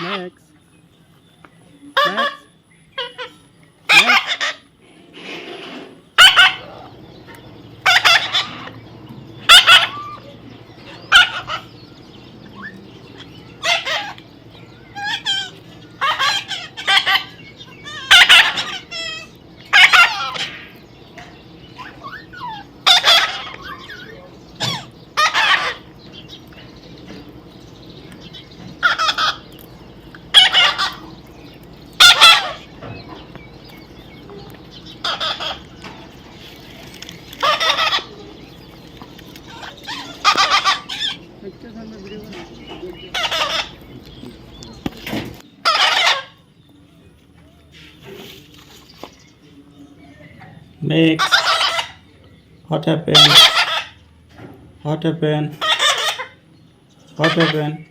Next. Next. Next. अच्छा सामने video बना Mix. What happened? What happened? What happened?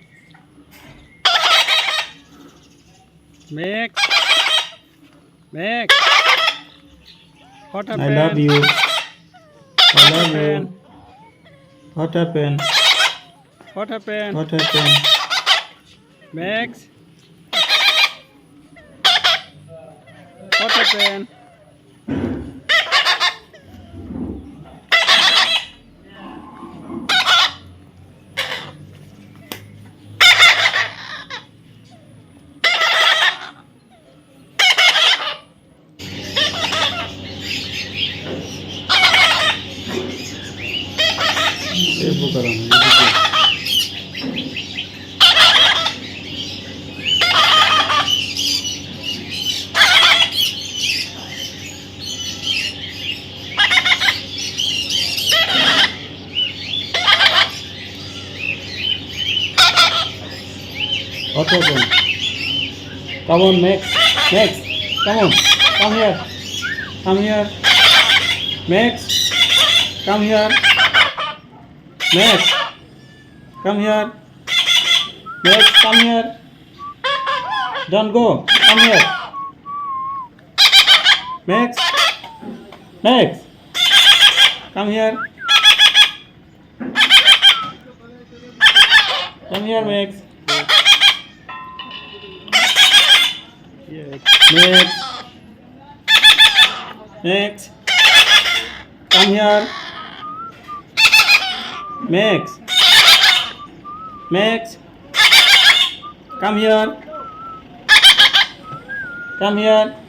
Max. Max. What I happened? love you. I love happened? you. What happened? What happened? What happened? Max. What happened? Careful, Karan. What happened? Come on, Max. Max, come on. Come here. Come here. Max, come here. Max, come here. Max, come here. Don't go. Come here. Max, Max, come here. Come here, Max. Yes. Max, Max, come here. Max, Max, come here. Come here.